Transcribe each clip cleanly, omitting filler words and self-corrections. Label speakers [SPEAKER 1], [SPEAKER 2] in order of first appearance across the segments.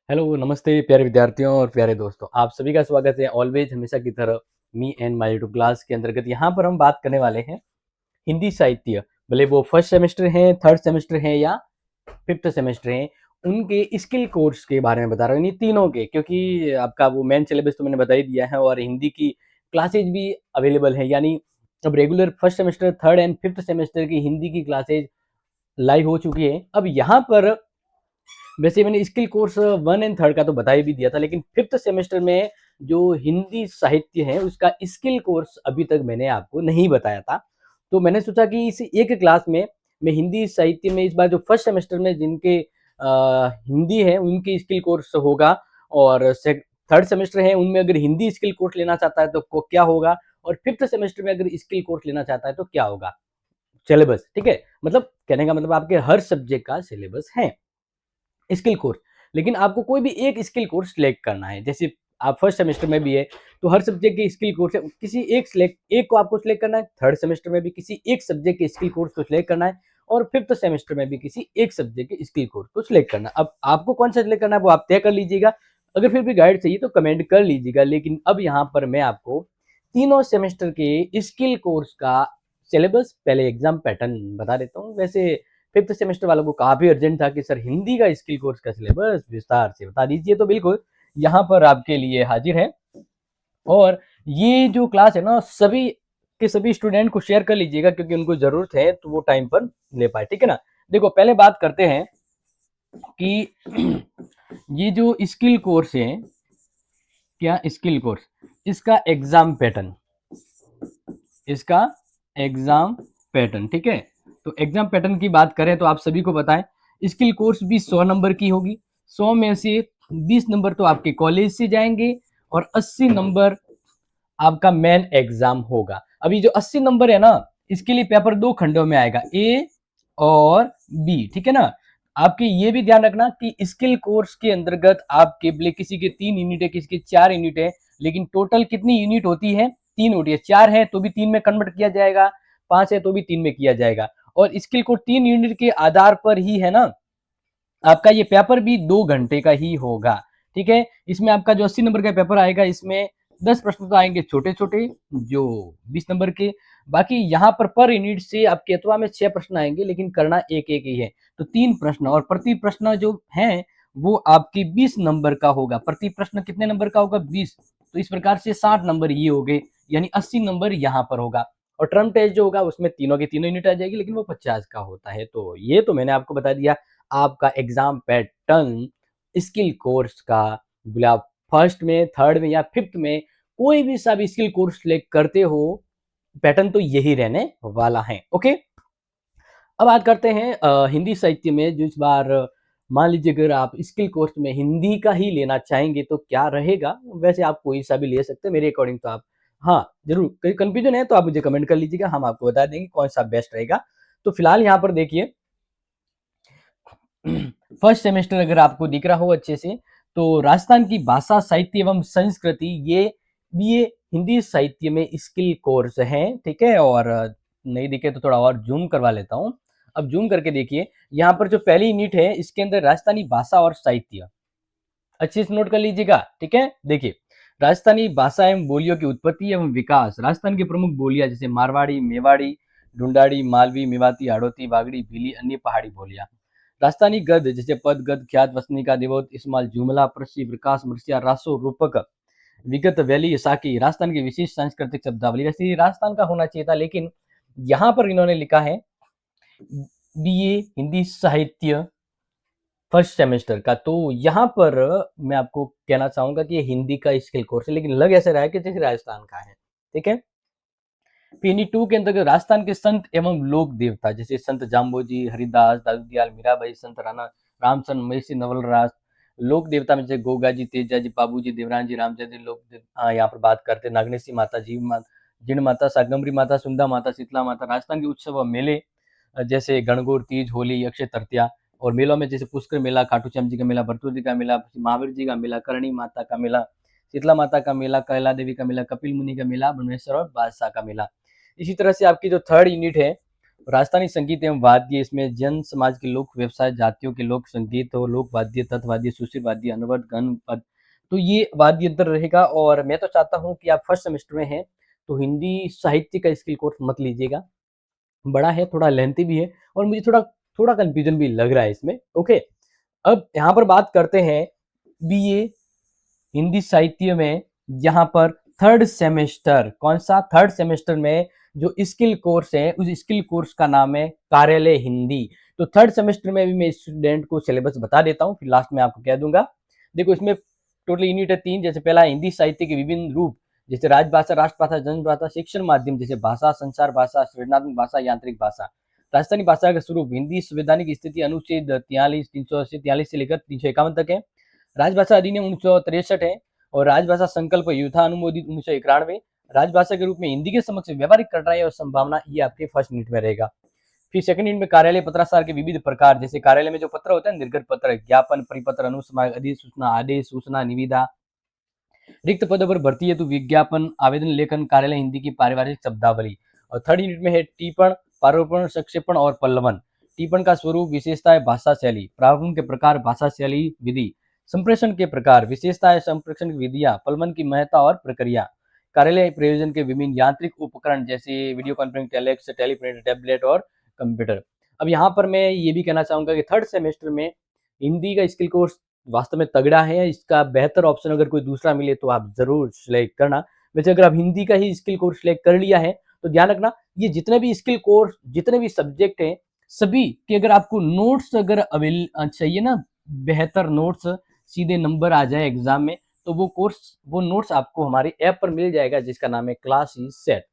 [SPEAKER 1] Hello, नमस्ते प्यारे विद्यार्थियों और प्यारे दोस्तों। आप सभी का स्वागत है ऑलवेज हमेशा की तरह me and my YouTube class के अंतर्गत। यहाँ पर हम बात करने वाले हैं हिंदी साहित्य, भले वो फर्स्ट सेमेस्टर है, थर्ड सेमेस्टर है या फिफ्थ सेमेस्टर है, उनके स्किल कोर्स के बारे में बता रहा हूँ, इन्हीं तीनों के, क्योंकि आपका वो मेन सिलेबस तो मैंने बता ही दिया है और हिंदी की क्लासेज भी अवेलेबल है। यानी अब regular first semester, third and fifth semester की हिंदी की क्लासेज लाइव हो चुकी है। अब यहाँ पर वैसे मैंने skill course one and third का तो बता ही भी दिया था, लेकिन फिफ्थ सेमेस्टर में जो हिंदी साहित्य है उसका स्किल कोर्स अभी तक मैंने आपको नहीं बताया था। तो मैंने सोचा कि इस एक क्लास में मैं हिंदी साहित्य में इस बार जो फर्स्ट सेमेस्टर में जिनके हिंदी है उनकी स्किल कोर्स होगा, और थर्ड सेमेस्टर है उनमें अगर हिंदी स्किल कोर्स लेना चाहता है तो क्या होगा, और फिफ्थ सेमेस्टर में अगर स्किल कोर्स लेना चाहता है तो क्या होगा सिलेबस। ठीक है, मतलब कहने का मतलब आपके हर सब्जेक्ट का सिलेबस है स्किल कोर्स। लेकिन आपको कोई भी एक स्किल कोर्स सिलेक्ट करना है, जैसे आप फर्स्ट सेमेस्टर में भी है तो हर सब्जेक्ट के स्किल कोर्स है, किसी एक को आपको सिलेक्ट करना है। थर्ड सेमेस्टर में भी किसी एक सब्जेक्ट के स्किल कोर्स को सिलेक्ट करना है, और फिफ्थ सेमेस्टर में भी किसी एक सब्जेक्ट के स्किल कोर्स को सिलेक्ट करना है। अब आपको कौन सा सिलेक्ट करना है वो आप तय कर लीजिएगा। अगर फिर भी गाइड चाहिए तो कमेंट कर लीजिएगा। लेकिन अब यहाँ पर मैं आपको तीनों सेमेस्टर के स्किल कोर्स का सिलेबस, पहले एग्जाम पैटर्न बता देता हूँ। वैसे फिफ्थ सेमेस्टर वालों को काफी अर्जेंट था कि सर हिंदी का स्किल कोर्स का सिलेबस विस्तार से बता दीजिए, तो बिल्कुल यहाँ पर आपके लिए हाजिर है। और ये जो क्लास है ना, सभी के सभी स्टूडेंट को शेयर कर लीजिएगा, क्योंकि उनको जरूरत है तो वो टाइम पर ले पाए। ठीक है ना। देखो, पहले बात करते हैं कि ये जो स्किल कोर्स है, क्या स्किल कोर्स, इसका एग्जाम पैटर्न, इसका एग्जाम पैटर्न। ठीक है, तो एग्जाम पैटर्न की बात करें तो आप सभी को पता है स्किल कोर्स भी 100 नंबर की होगी। 100 में से 20 नंबर तो आपके कॉलेज से जाएंगे और 80 नंबर आपका मेन एग्जाम होगा। अभी जो 80 नंबर है ना, इसके लिए पेपर दो खंडों में आएगा, ए और बी। ठीक है ना। आपके ये भी ध्यान रखना कि स्किल कोर्स के अंतर्गत आपके लिए किसी के 3 यूनिट है, किसी के 4 यूनिट है, लेकिन टोटल कितनी यूनिट होती है, 3 होती है। 4 है तो भी 3 में कन्वर्ट किया जाएगा, 5 है तो भी 3 में किया जाएगा। और स्किल को 3 यूनिट के आधार पर ही है ना, आपका ये पेपर भी 2 घंटे का ही होगा। ठीक है, इसमें आपका जो 80 नंबर का पेपर आएगा, इसमें 10 प्रश्न तो आएंगे छोटे छोटे जो 20 नंबर के। बाकी यहाँ पर यूनिट से आपके अथवा में 6 प्रश्न आएंगे, लेकिन करना एक एक ही है, तो 3 प्रश्न, और प्रति प्रश्न जो है वो आपकी 20 नंबर का होगा। प्रति प्रश्न कितने नंबर का होगा, 20। तो इस प्रकार से 60 नंबर ये हो गए, यानी 80 नंबर यहाँ पर होगा। और टर्म टेस्ट जो होगा उसमें तीनों की तीनों यूनिट आ जाएगी, लेकिन वो 50 का होता है। तो ये तो मैंने आपको बता दिया आपका एग्जाम पैटर्न स्किल कोर्स का। बोले आप फर्स्ट में, थर्ड में या फिफ्थ में कोई भी सा भी स्किल कोर्स सिलेक्ट करते हो, पैटर्न तो यही रहने वाला है। ओके, अब बात करते हैं हिंदी साहित्य में। जो इस बार मान लीजिए अगर आप स्किल कोर्स में हिंदी का ही लेना चाहेंगे तो क्या रहेगा। वैसे आप कोई सा भी ले सकते हैं मेरे अकॉर्डिंग, तो आप हाँ जरूर, कोई कंफ्यूजन है तो आप मुझे कमेंट कर लीजिएगा, हम आपको बता देंगे कौन सा बेस्ट रहेगा। तो फिलहाल यहाँ पर देखिए, फर्स्ट सेमेस्टर अगर आपको दिख रहा हो अच्छे से, तो राजस्थान की भाषा साहित्य एवं संस्कृति, ये बीए हिंदी साहित्य में स्किल कोर्स है। ठीक है, और नहीं दिखे तो थोड़ा और जूम करवा लेता हूँ। अब जूम करके देखिए, यहाँ पर जो पहली यूनिट है इसके अंदर राजस्थानी भाषा और साहित्य, अच्छे से नोट कर लीजिएगा। ठीक है, देखिए, राजस्थानी भाषा एवं बोलियों की उत्पत्ति एवं विकास। राजस्थान की प्रमुख बोलियां जैसे मारवाड़ी, मेवाड़ी, ढूंढाड़ी, मालवी, मेवाती, हाड़ौती, बागड़ी, भीली, अन्य पहाड़ी बोलियां। राजस्थानी गद्य जैसे पद, गद्य, ख्यात, वसनिका, देवोत, इस्माल, जुमला, प्रसी, प्रकाश, मृषिया, रासो, रूपक, विगत, वैली, साकी। राजस्थान की विशेष सांस्कृतिक शब्दावली, वैसे राजस्थान का होना चाहिए था, लेकिन यहाँ पर इन्होंने लिखा है बीए हिंदी साहित्य फर्स्ट सेमेस्टर का। तो यहाँ पर मैं आपको कहना चाहूंगा कि ये हिंदी का स्किल कोर्स है, लेकिन लग ऐसा रहा है कि जैसे राजस्थान का है। ठीक है, पीनी टू के अंतर्गत राजस्थान के संत एवं लोक देवता जैसे संत जाम्बोजी, हरिदास, दादू दयाल, मीराबाई, संत राणा रामचंद्र, महिषी, नवल राज। लोक देवता में जैसे गोगा जी, तेजा जी, बाबू जी, देवरान जी, रामचंद्र जी। लोक यहाँ पर बात करते हैं नागनेशी माता, जीव माता, जिण माता, सागमरी माता, सुंदा माता, शीतला माता। राजस्थान के उत्सव व मेले जैसे गणगौर, तीज, होली, अक्षय तृतीया। और मेलों में जैसे पुष्कर मेला, खाटू श्याम जी का मेला, भरतूर जी का मेला, महावीर जी का मेला, करणी माता का मेला, शीतला माता का मेला, कैला देवी का मेला, कपिल मुनि का मेला, भुवनेश्वर और बादशाह का मेला। इसी तरह से आपकी जो थर्ड यूनिट है राजस्थानी संगीत एवं वाद्य, इसमें जन समाज के लोक व्यवसाय, जातियों के लोक संगीत और लोक वाद्य, तत्वाद्य, सुश्री वाद्य, अनुवर्त, गण पद, तो ये वाद्य यंत्र रहेगा। और मैं तो चाहता हूँ कि आप फर्स्ट सेमेस्टर में हैं तो हिंदी साहित्य का स्किल कोर्स मत लीजिएगा, बड़ा है, थोड़ा लेंथी भी है और मुझे थोड़ा थोड़ा कंफ्यूजन भी लग रहा है इसमें। ओके, अब यहाँ पर बात करते हैं बीए हिंदी साहित्य में। यहाँ पर थर्ड सेमेस्टर, कौन सा थर्ड सेमेस्टर में जो स्किल कोर्स है, उस स्किल कोर्स का नाम है कार्यालय हिंदी। तो थर्ड सेमेस्टर में भी मैं स्टूडेंट को सिलेबस बता देता हूँ, फिर लास्ट में आपको कह दूंगा। देखो इसमें टोटल यूनिट है 3। जैसे पहला हिंदी साहित्य के विभिन्न रूप, जैसे राजभाषा, राष्ट्रभाषा, जनभाषा, शिक्षण माध्यम, जैसे भाषा, संचार भाषा, सृजनात्मक भाषा, यांत्रिक भाषा। राजस्थानी भाषा का स्वरूप, हिंदी संवैधानिक स्थिति अनुच्छेद 43 से लेकर 351 तक है। राजभाषा अधिनियम 1963 है और राजभाषा संकल्प युथा अनुमोदित 1991। राजभाषा के रूप में हिंदी के समक्ष व्यवहारिक कठिनाई और संभावना, ये आपके फर्स्ट यूनिट में रहेगा। फिर सेकंड यूनिट में कार्यालय पत्राचार के विविध प्रकार, जैसे कार्यालय में जो पत्र होता है, निर्गत पत्र, ज्ञापन, परिपत्र, अनुस्मारक, अधिसूचना, आदेश, सूचना, निविदा, रिक्त पदों पर भर्ती हेतु विज्ञापन, आवेदन लेखन, कार्यालय हिंदी की पारिभाषिक शब्दावली। और थर्ड यूनिट में है टिप्पण, पारोपण, संक्षेपण और पल्लवन। टिप्पण का स्वरूप, विशेषताएं, भाषा शैली, प्रारूपण के प्रकार, भाषा शैली, विधि, संप्रेषण के प्रकार, विशेषताएं, संप्रेषण की विधियां, पल्लवन की महत्ता और प्रक्रिया, कार्यालय प्रयोजन के विभिन्न यांत्रिक उपकरण, जैसे video conferencing, telex, teleprinter, tablet और कंप्यूटर। अब यहाँ पर मैं ये भी कहना चाहूंगा कि थर्ड सेमेस्टर में हिंदी का स्किल कोर्स वास्तव में तगड़ा है। इसका बेहतर ऑप्शन अगर कोई दूसरा मिले तो आप जरूर सिलेक्ट करना। वैसे अगर आप हिंदी का ही स्किल कोर्स सिलेक्ट कर लिया है तो ध्यान रखना, ये जितने भी स्किल कोर्स, जितने भी सब्जेक्ट हैं, सभी के अगर आपको नोट्स अगर चाहिए ना, बेहतर नोट्स, सीधे नंबर आ जाए एग्जाम में, तो वो नोट्स आपको हमारी ऐप पर मिल जाएगा, जिसका नाम है class is set.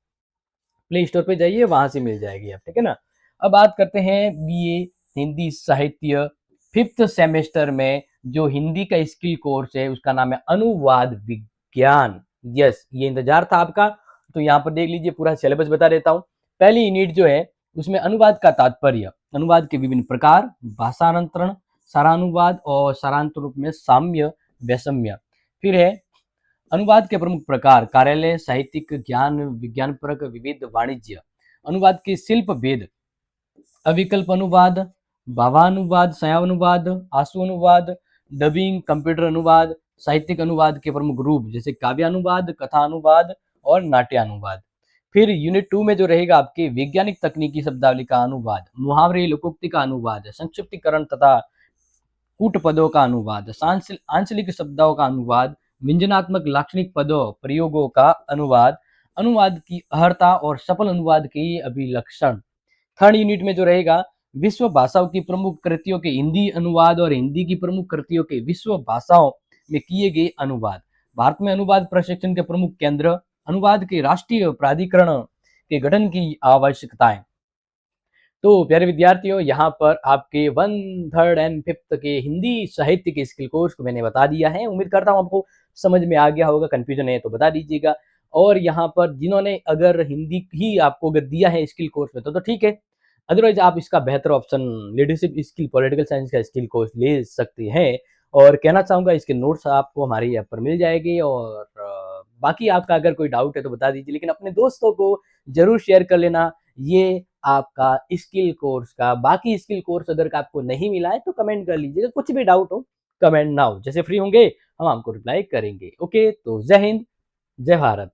[SPEAKER 1] Play store पे जाइए, वहां से मिल जाएगी आप, ठीक है ना। अब बात करते हैं बीए हिंदी साहित्य फिफ्थ सेमेस्टर में जो हिंदी का स्किल कोर्स है, उसका नाम है अनुवाद विज्ञान। यस, ये इंतजार था आपका, तो यहाँ पर देख लीजिए, पूरा सिलेबस बता देता हूँ। पहली यूनिट जो है उसमें अनुवाद का तात्पर्य, अनुवाद के विभिन्न प्रकार, भाषांतरण, सारानुवाद और सारांतर रूप में साम्य, वैषम्य। फिर है अनुवाद के प्रमुख प्रकार, कार्यालय, साहित्यिक, ज्ञान, विज्ञानपरक, विविध, वाणिज्य। अनुवाद के शिल्प भेद, अविकल्प अनुवाद, भावानुवाद, छायानुवाद, आंसू अनुवाद, डबिंग, कंप्यूटर अनुवाद। साहित्यिक अनुवाद के प्रमुख रूप, जैसे काव्यानुवाद, कथा अनुवाद और नाट्यानुवाद। फिर यूनिट 2 में जो रहेगा आपके वैज्ञानिक तकनीकी शब्दावली का अनुवाद, मुहावरे, लोकोक्ति का अनुवाद, संक्षिप्तीकरण तथा कूट पदों का अनुवाद, आंचलिक शब्दों का अनुवाद, व्यंजनात्मक लाक्षणिक पदों प्रयोगों का अनुवाद, अनुवाद की अहर्ता और सफल अनुवाद के अभिलक्षण। थर्ड यूनिट में जो रहेगा विश्व भाषाओं की प्रमुख कृतियों के हिंदी अनुवाद और हिंदी की प्रमुख कृतियों के विश्व भाषाओं में किए गए अनुवाद, भारत में अनुवाद प्रशिक्षण के प्रमुख केंद्र, अनुवाद के राष्ट्रीय प्राधिकरण के गठन की आवश्यकताएं। तो प्यारे विद्यार्थियों, यहाँ पर आपके 1, 3rd एंड 5th के हिंदी साहित्य के स्किल कोर्स को मैंने बता दिया है। उम्मीद करता हूँ आपको समझ में आ गया होगा, कंफ्यूजन है तो बता दीजिएगा। और यहाँ पर जिन्होंने अगर हिंदी ही आपको अगर दिया है स्किल कोर्स में तो ठीक है, अदरवाइज आप इसका बेहतर option leadership skill, political science का स्किल कोर्स ले सकते हैं। और कहना चाहूँगा इसके नोट्स आपको हमारी ऐप पर मिल जाएगी। और बाकी आपका अगर कोई डाउट है तो बता दीजिए, लेकिन अपने दोस्तों को जरूर शेयर कर लेना ये आपका स्किल कोर्स का। बाकी स्किल कोर्स अगर आपको नहीं मिला है तो कमेंट कर लीजिएगा, कुछ भी डाउट हो कमेंट नाउ, जैसे फ्री होंगे हम आपको रिप्लाई करेंगे। ओके, तो जय हिंद, जय भारत।